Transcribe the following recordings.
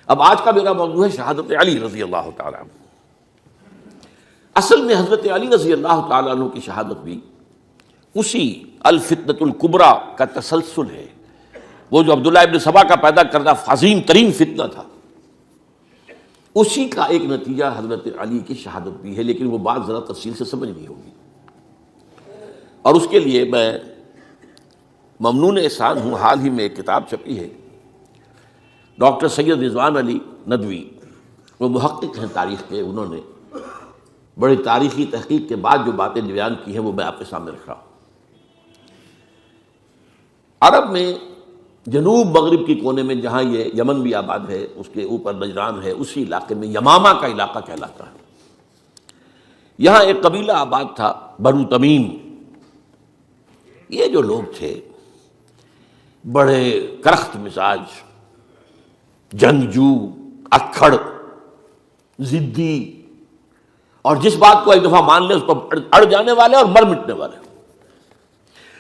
اب آج کا میرا موضوع ہے شہادت علی رضی اللہ تعالیٰ عنہ۔ اصل میں حضرت علی رضی اللہ تعالیٰ عنہ کی شہادت بھی اسی الفتنۃ الکبریٰ کا تسلسل ہے۔ وہ جو عبداللہ ابن سبا کا پیدا کردہ عظیم ترین فتنہ تھا، اسی کا ایک نتیجہ حضرت علی کی شہادت بھی ہے، لیکن وہ بات ذرا تفصیل سے سمجھنی ہوگی، اور اس کے لیے میں ممنون احسان ہوں۔ حال ہی میں ایک کتاب چھپی ہے، ڈاکٹر سید رضوان علی ندوی، وہ محقق ہیں تاریخ کے، انہوں نے بڑی تاریخی تحقیق کے بعد جو باتیں بیان کی ہیں وہ میں آپ کے سامنے رکھ رہا ہوں۔ عرب میں جنوب مغرب کی کونے میں، جہاں یہ یمن بھی آباد ہے، اس کے اوپر نجران ہے، اسی علاقے میں یمامہ کا علاقہ کہلاتا ہے۔ یہاں ایک قبیلہ آباد تھا، بنو تمیم۔ یہ جو لوگ تھے بڑے کرخت مزاج، جنگجو، اکھڑ، ضدی، اور جس بات کو ایک دفعہ مان لے اس کو اڑ جانے والے اور مر مٹنے والے۔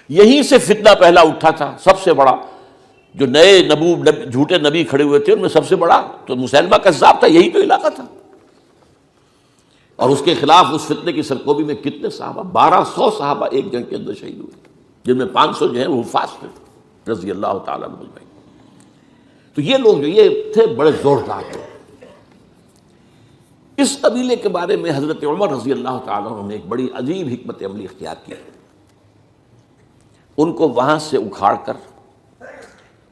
یہیں سے فتنہ پہلا اٹھا تھا۔ سب سے بڑا جو نئے جھوٹے نبی کھڑے ہوئے تھے ان میں سب سے بڑا تو مسیلمہ کذاب تھا، یہی تو علاقہ تھا، اور اس کے خلاف اس فتنے کی سرکوبی میں کتنے صحابہ، 1200 صحابہ ایک جنگ کے اندر شہید ہوئے، جن میں 500 جو ہیں وہ حفاظ تھے رضی اللہ تعالیٰ عنہ اجمعین۔ تو یہ لوگ جو یہ تھے بڑے زوردار تھے۔ اس قبیلے کے بارے میں حضرت عمر رضی اللہ تعالیٰ عنہ نے ایک بڑی عجیب حکمت عملی اختیار کی۔ ان کو وہاں سے اکھاڑ کر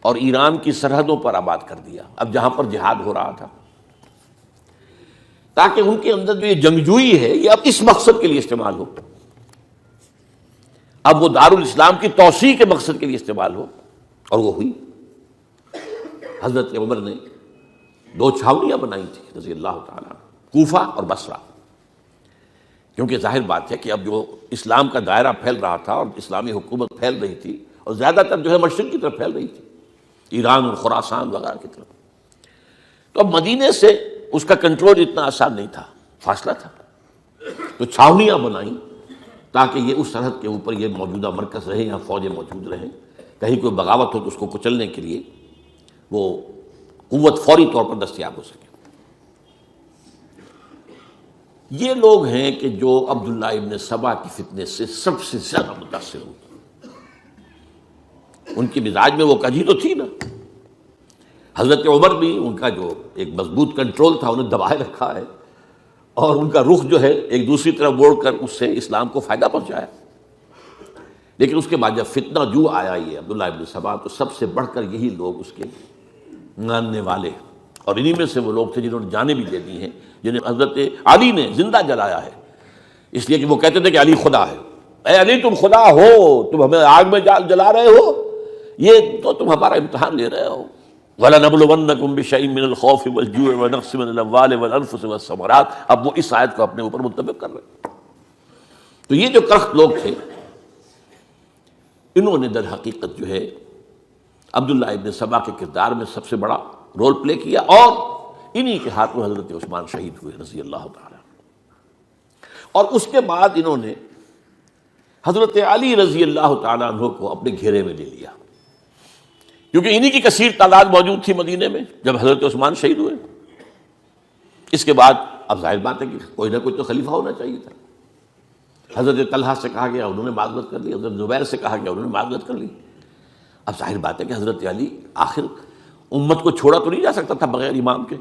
اور ایران کی سرحدوں پر آباد کر دیا، اب جہاں پر جہاد ہو رہا تھا، تاکہ ان کے اندر جو یہ جنگجوئی ہے یہ اب اس مقصد کے لیے استعمال ہو، اب وہ دارالاسلام کی توسیع کے مقصد کے لیے استعمال ہو، اور وہ ہوئی۔ حضرت عمر نے 2 چھاونیاں بنائی تھی رضی اللہ تعالیٰ عنہ، کوفہ اور بصرہ، کیونکہ ظاہر بات ہے کہ اب جو اسلام کا دائرہ پھیل رہا تھا اور اسلامی حکومت پھیل رہی تھی، اور زیادہ تر جو ہے مشرق کی طرف پھیل رہی تھی، ایران اور خراسان وغیرہ کی طرف، تو اب مدینے سے اس کا کنٹرول اتنا آسان نہیں تھا، فاصلہ تھا، تو چھاونیاں بنائیں تاکہ یہ اس سرحد کے اوپر یہ موجودہ مرکز رہے، یہاں فوجیں موجود رہیں، کہیں کوئی بغاوت ہو تو اس کو کچلنے کے لیے وہ قوت فوری طور پر دستیاب ہو سکے۔ یہ لوگ ہیں کہ جو عبداللہ ابن سبا کی فتنے سے سب سے زیادہ متاثر ہوئے۔ ان کی مزاج میں وہ کجی تو تھی نا، حضرت عمر بھی ان کا جو ایک مضبوط کنٹرول تھا انہیں دبائے رکھا ہے، اور ان کا رخ جو ہے ایک دوسری طرف موڑ کر اس سے اسلام کو فائدہ پہنچایا۔ لیکن اس کے بعد جب فتنہ جو آیا یہ عبداللہ ابن سبا، تو سب سے بڑھ کر یہی لوگ اس کے ماننے والے، اور انہی میں سے وہ لوگ تھے جنہوں نے جانیں بھی دے دی ہیں، جنہیں حضرت علی نے زندہ جلایا ہے، اس لیے کہ وہ کہتے تھے کہ علی خدا ہے۔ اے علی تم خدا ہو، تم ہمیں آگ میں جلا رہے ہو، یہ تو تم ہمارا امتحان لے رہے ہو۔ وَلَنَبْلُوَنَّكُمْ بِشَيْءٍ مِّنَ الْخَوْفِ وَالْجُوعِ وَنَقْصٍ مِّنَ الْأَمْوَالِ وَالْأَنفُسِ وَالثَّمَرَاتِ۔ اب وہ اس آیت کو اپنے اوپر منطبق کر رہے ہیں۔ تو یہ جو کرخت لوگ تھے، انہوں نے در حقیقت جو ہے عبداللہ ابن سبا کے کردار میں سب سے بڑا رول پلے کیا، اور انہی کے ہاتھوں حضرت عثمان شہید ہوئے رضی اللہ تعالیٰ۔ اور اس کے بعد انہوں نے حضرت علی رضی اللہ تعالیٰ عنہ کو اپنے گھیرے میں لے لیا، کیونکہ انہی کی کثیر تعداد موجود تھی مدینے میں جب حضرت عثمان شہید ہوئے۔ اس کے بعد اب ظاہر بات ہے کہ کوئی نہ کوئی تو خلیفہ ہونا چاہیے تھا۔ حضرت طلحہ سے کہا گیا، انہوں نے معذرت کر لی، حضرت زبیر سے کہا گیا، انہوں نے معذرت کر لی۔ اب ظاہر بات ہے کہ حضرت علی آخر امت کو چھوڑا تو نہیں جا سکتا تھا بغیر امام کے،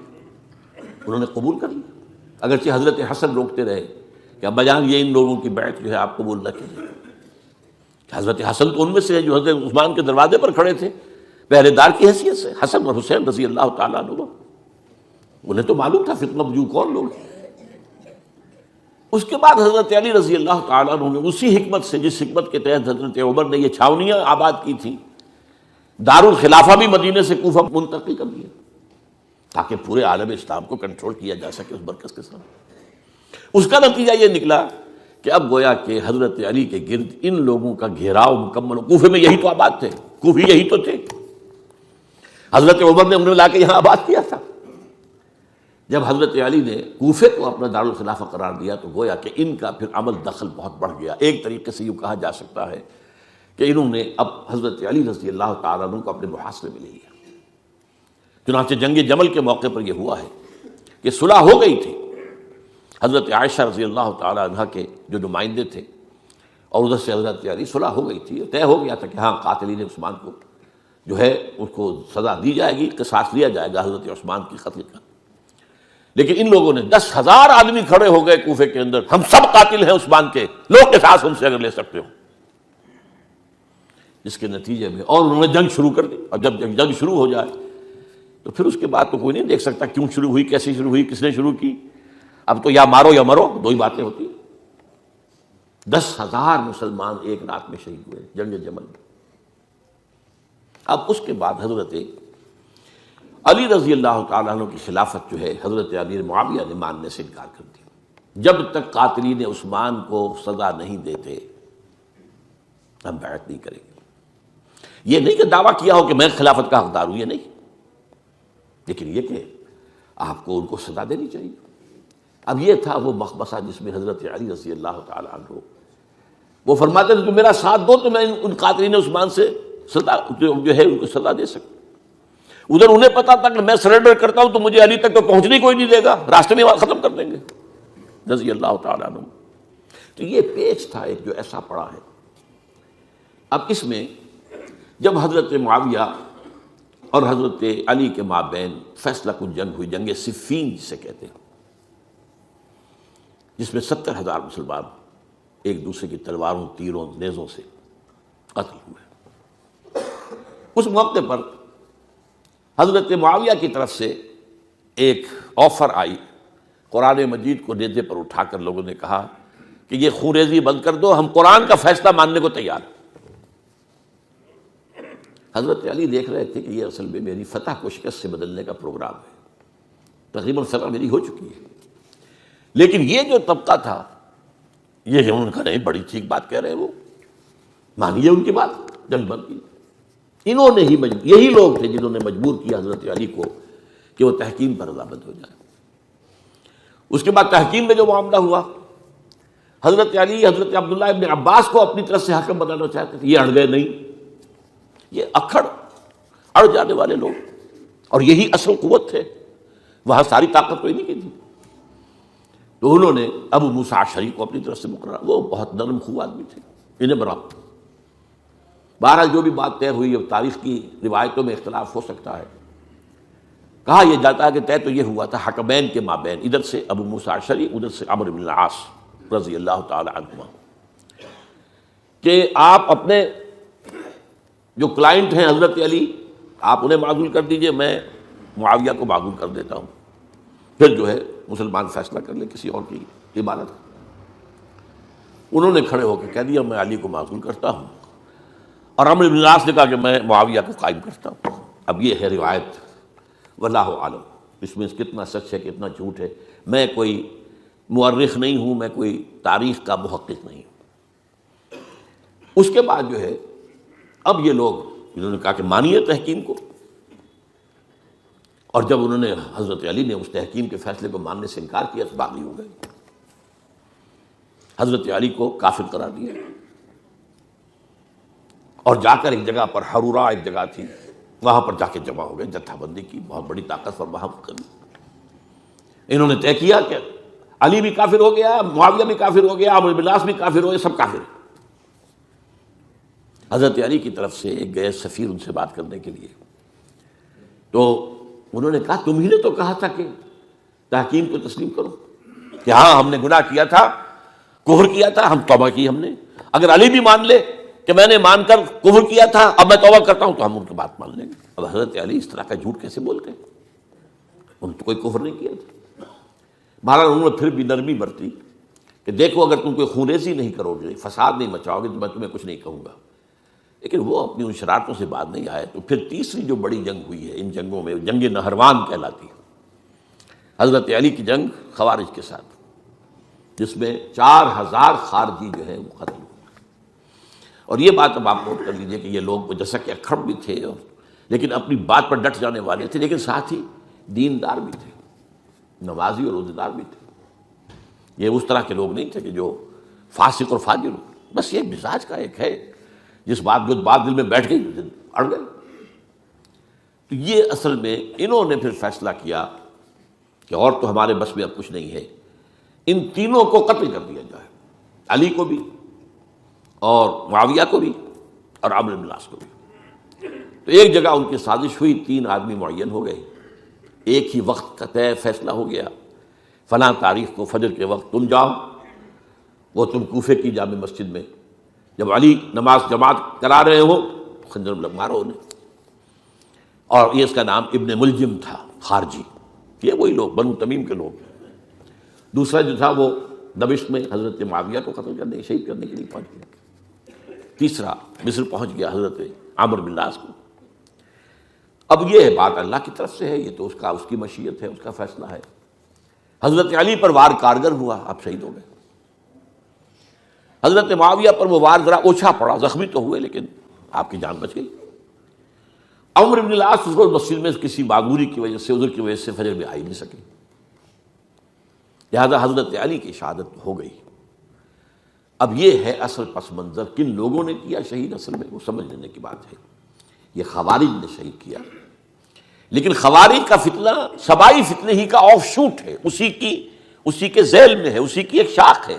انہوں نے قبول کر لیا، اگرچہ حضرت حسن روکتے رہے کہ ابا جان یہ ان لوگوں کی بیعت جو ہے آپ قبول نہ کیجیے۔ حضرت حسن تو ان میں سے ہیں جو حضرت عثمان کے دروازے پر کھڑے تھے پہرے دار کی حیثیت سے، حسن اور حسین رضی اللہ تعالیٰ عنہ، انہیں تو معلوم تھا فتنہ جو کون لوگ ہیں۔ اس کے بعد حضرت علی رضی اللہ تعالیٰ عنہ نے اسی حکمت سے، جس حکمت کے تحت حضرت عمر نے یہ چھاونیاں آباد کی تھیں، دارالخلافہ بھی مدینے سے کوفہ منتقل کر دیا تاکہ پورے عالم اسلام کو کنٹرول کیا جا سکے اس مرکز کے ساتھ۔ اس کا نتیجہ یہ نکلا کہ اب گویا کہ حضرت علی کے گرد ان لوگوں کا گھیراؤ مکمل ہو۔ کوفے میں یہی تو آباد تھے، کوفی یہی تو تھے، حضرت عمر نے انہیں لا کے یہاں آباد کیا تھا۔ جب حضرت علی نے کوفے کو اپنا دارالخلافہ قرار دیا تو گویا کہ ان کا پھر عمل دخل بہت بڑھ گیا۔ ایک طریقے سے یوں کہا جا سکتا ہے کہ انہوں نے اب حضرت علی رضی اللہ تعالیٰ عنہ کو اپنے محاصرے میں لے لیا۔ چنانچہ جنگ جمل کے موقع پر یہ ہوا ہے کہ صلح ہو گئی تھی، حضرت عائشہ رضی اللہ تعالی عنہ کے جو نمائندے تھے اور ادھر سے حضرت علی، صلح ہو گئی تھی، طے ہو گیا تھا کہ ہاں قاتلین عثمان کو جو ہے اس کو سزا دی جائے گی، قصاص لیا جائے گا حضرت عثمان کی قتل کا۔ لیکن ان لوگوں نے 10,000 آدمی کھڑے ہو گئے کوفے کے اندر، ہم سب قاتل ہیں عثمان کے، لوگ قصاص ہم سے اگر لے سکتے ہو، جس کے نتیجے میں اور انہوں نے جنگ شروع کر دی۔ اور جب جنگ شروع ہو جائے تو پھر اس کے بعد تو کوئی نہیں دیکھ سکتا کیوں شروع ہوئی، کیسے شروع ہوئی، کس نے شروع کی، اب تو یا مارو یا مرو، دو ہی باتیں ہوتی ہیں۔ 10,000 مسلمان ایک رات میں شہید ہوئے جنگ جمل میں۔ اب اس کے بعد حضرت علی رضی اللہ تعالیٰ عنہ کی خلافت جو ہے حضرت امیر معاویہ نے ماننے سے انکار کر دیا۔ جب تک قاتلین عثمان کو سزا نہیں دیتے ہم بیعت نہیں کریں گے۔ یہ نہیں کہ دعویٰ کیا ہو کہ میں خلافت کا حقدار ہوں، یہ نہیں، لیکن یہ کہ آپ کو ان کو سزا دینی چاہیے۔ اب یہ تھا وہ مخمصہ جس میں حضرت علی رضی اللہ تعالیٰ عنہ وہ فرماتے تھے تو میرا ساتھ دو تو میں ان قاتلین عثمان سے سزا جو ہے ان کو سزا دے سکتا۔ ادھر انہیں پتا تھا کہ میں سرنڈر کرتا ہوں تو مجھے علی تک تو پہنچنے کوئی نہیں دے گا، راستے میں ختم کر دیں گے رضی اللہ تعالیٰ عنہ۔ تو یہ پیچ تھا ایک جو ایسا پڑا ہے۔ اب اس میں جب حضرت معاویہ اور حضرت علی کے مابین فیصلہ کن جنگ ہوئی، جنگ صفین جسے کہتے ہیں، جس میں 70,000 مسلمان ایک دوسرے کی تلواروں، تیروں، نیزوں سے قتل ہوئے۔ اس موقع پر حضرت معاویہ کی طرف سے ایک آفر آئی، قرآن مجید کو نیزے پر اٹھا کر لوگوں نے کہا کہ یہ خونریزی بند کر دو، ہم قرآن کا فیصلہ ماننے کو تیار ہیں۔ حضرت علی دیکھ رہے تھے کہ یہ اصل میں میری فتح کو شکست سے بدلنے کا پروگرام ہے، تقریباً فتح میری ہو چکی ہے، لیکن یہ جو طبقہ تھا یہ ان کا نہیں، بڑی ٹھیک بات کہہ رہے ہیں، وہ مانیے ان کی بات، جنگ بند کی۔ انہوں نے ہی یہی لوگ تھے جنہوں نے مجبور کیا حضرت علی کو کہ وہ تحکیم پر رضامند ہو جائے۔ اس کے بعد تحکیم میں جو معاملہ ہوا، حضرت علی حضرت عبداللہ ابن عباس کو اپنی طرف سے حاکم بنانا چاہتے تھے، یہ اڑ گئے نہیں، یہ اڑ جانے والے لوگ، اور یہی اصل قوت تھے، وہاں ساری طاقت کوئی نہیں کی تھی۔ تو انہوں نے ابو موسیٰ اشعری کو اپنی طرف سے مقرر، وہ بہت نرم خو آدمی تھے، انہیں برابر۔ بہرحال جو بھی بات طے ہوئی، اب تاریخ کی روایتوں میں اختلاف ہو سکتا ہے، کہا یہ جاتا ہے کہ طے تو یہ ہوا تھا حکمین کے مابین، ادھر سے ابو موسیٰ اشعری، ادھر سے عمرو بن العاص رضی اللہ تعالی عنہما، کہ آپ اپنے جو کلائنٹ ہیں حضرت علی آپ انہیں معزول کر دیجئے، میں معاویہ کو معزول کر دیتا ہوں، پھر جو ہے مسلمان فیصلہ کر لیں کسی اور کی عبادت۔ انہوں نے کھڑے ہو کے کہہ دیا میں علی کو معزول کرتا ہوں، اور عمرو بن العاص نے کہا کہ میں معاویہ کو قائم کرتا ہوں۔ اب یہ ہے روایت، واللہ عالم اس میں کتنا سچ ہے کتنا جھوٹ ہے، میں کوئی مورخ نہیں ہوں، میں کوئی تاریخ کا محقق نہیں ہوں۔ اس کے بعد جو ہے اب یہ لوگ انہوں نے کہا کہ مانیے تحکیم کو، اور جب انہوں نے حضرت علی نے اس تحکیم کے فیصلے کو ماننے سے انکار کیا تو باغی ہو گئے، حضرت علی کو کافر قرار دیا، اور جا کر ایک جگہ پر حرورہ ایک جگہ تھی وہاں پر جا کے جمع ہو گئے، جتھا بندی کی، بہت بڑی طاقت اور وہاں کری۔ انہوں نے طے کیا کہ علی بھی کافر ہو گیا، معاویہ بھی کافر ہو گیا، عمرو بن العاص بھی کافر ہو گئے، سب کافر۔ حضرت علی کی طرف سے ایک گئے سفیر ان سے بات کرنے کے لیے، تو انہوں نے کہا تم ہی نے تو کہا تھا کہ تحکیم کو تسلیم کرو، کہ ہاں ہم نے گناہ کیا تھا، کفر کیا تھا، ہم توبہ کی، ہم نے اگر علی بھی مان لے کہ میں نے مان کر کفر کیا تھا اب میں توبہ کرتا ہوں تو ہم ان کی بات مان لیں گے۔ اب حضرت علی اس طرح کا جھوٹ کیسے بولتے ہیں، انہوں نے تو کوئی کفر نہیں کیا تھا۔ بہرحال انہوں نے پھر بھی نرمی برتی کہ دیکھو اگر تم کوئی خونریزی نہیں کرو گے، فساد نہیں مچاؤ گے تو میں تمہیں کچھ نہیں کہوں گا، لیکن وہ اپنی ان شرارتوں سے بعد نہیں آئے۔ تو پھر تیسری جو بڑی جنگ ہوئی ہے ان جنگوں میں، جنگ نہروان کہلاتی ہے، حضرت علی کی جنگ خوارج کے ساتھ، جس میں 4,000 خارجی جو ہے وہ قتل ہوئے۔ اور یہ بات اب آپ نوٹ کر لیجئے کہ یہ لوگ جیسا کہ اکھڑ بھی تھے لیکن اپنی بات پر ڈٹ جانے والے تھے، لیکن ساتھ ہی دیندار بھی تھے، نمازی اور روزہ بھی تھے۔ یہ اس طرح کے لوگ نہیں تھے کہ جو فاسق اور فاجر ہو، بس یہ مزاج کا ایک ہے، جس بات جو بات دل میں بیٹھ گئی اڑ گئی۔ تو یہ اصل میں انہوں نے پھر فیصلہ کیا کہ اور تو ہمارے بس میں اب کچھ نہیں ہے، ان تینوں کو قتل کر دیا جائے، علی کو بھی اور معاویہ کو بھی اور عمرو بن العاص کو بھی۔ تو ایک جگہ ان کی سازش ہوئی، 3 آدمی معین ہو گئے، ایک ہی وقت کا طے فیصلہ ہو گیا، فلاں تاریخ کو فجر کے وقت تم جاؤ، وہ تم کوفے کی جامع مسجد میں، جب علی نماز جماعت کرا رہے ہو خنجر مارو انہیں۔ اور یہ اس کا نام ابن ملجم تھا، خارجی، یہ وہی لوگ بنو تمیم کے لوگ۔ دوسرا جو تھا وہ دمشق میں حضرت معاویہ کو قتل کرنے، شہید کرنے کے لیے پہنچ گیا۔ تیسرا مصر پہنچ گیا حضرت عمرو بن العاص کو۔ اب یہ بات اللہ کی طرف سے ہے، یہ تو اس کی مشیت ہے، اس کا فیصلہ ہے۔ حضرت علی پر وار کارگر ہوا، آپ شہید ہو گئے۔ حضرت معاویہ پر وہ وار ذرا اوچھا پڑا، زخمی تو ہوئے لیکن آپ کی جان بچ گئی۔ عمرو بن العاص اس روز مسجد میں کسی معذوری کی وجہ سے، عذر کی وجہ سے فجر میں آ ہی نہیں سکے، لہذا حضرت علی کی شہادت ہو گئی۔ اب یہ ہے اصل پس منظر، کن لوگوں نے کیا شہید، اصل میں وہ سمجھ لینے کی بات ہے۔ یہ خوارج نے شہید کیا، لیکن خوارج کا فتنہ سبائی فتنے ہی کا آف شوٹ ہے، اسی کے ذیل میں ہے، اسی کی ایک شاخ ہے،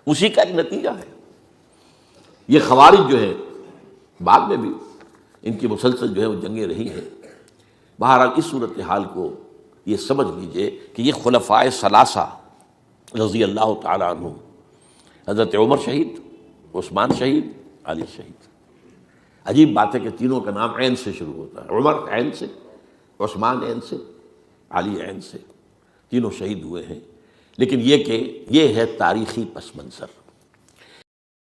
اسی کا ایک نتیجہ ہے۔ یہ خوارج جو ہے بعد میں بھی ان کی مسلسل جو ہے وہ جنگیں رہی ہیں۔ بہرحال اس صورتحال کو یہ سمجھ لیجئے کہ یہ خلفائے ثلاثہ رضی اللہ تعالی عنہ، حضرت عمر شہید، عثمان شہید، علی شہید۔ عجیب بات ہے کہ تینوں کا نام عین سے شروع ہوتا ہے، عمر عین سے، عثمان عین سے، علی عین سے، تینوں شہید ہوئے ہیں۔ لیکن یہ کہ یہ ہے تاریخی پس منظر۔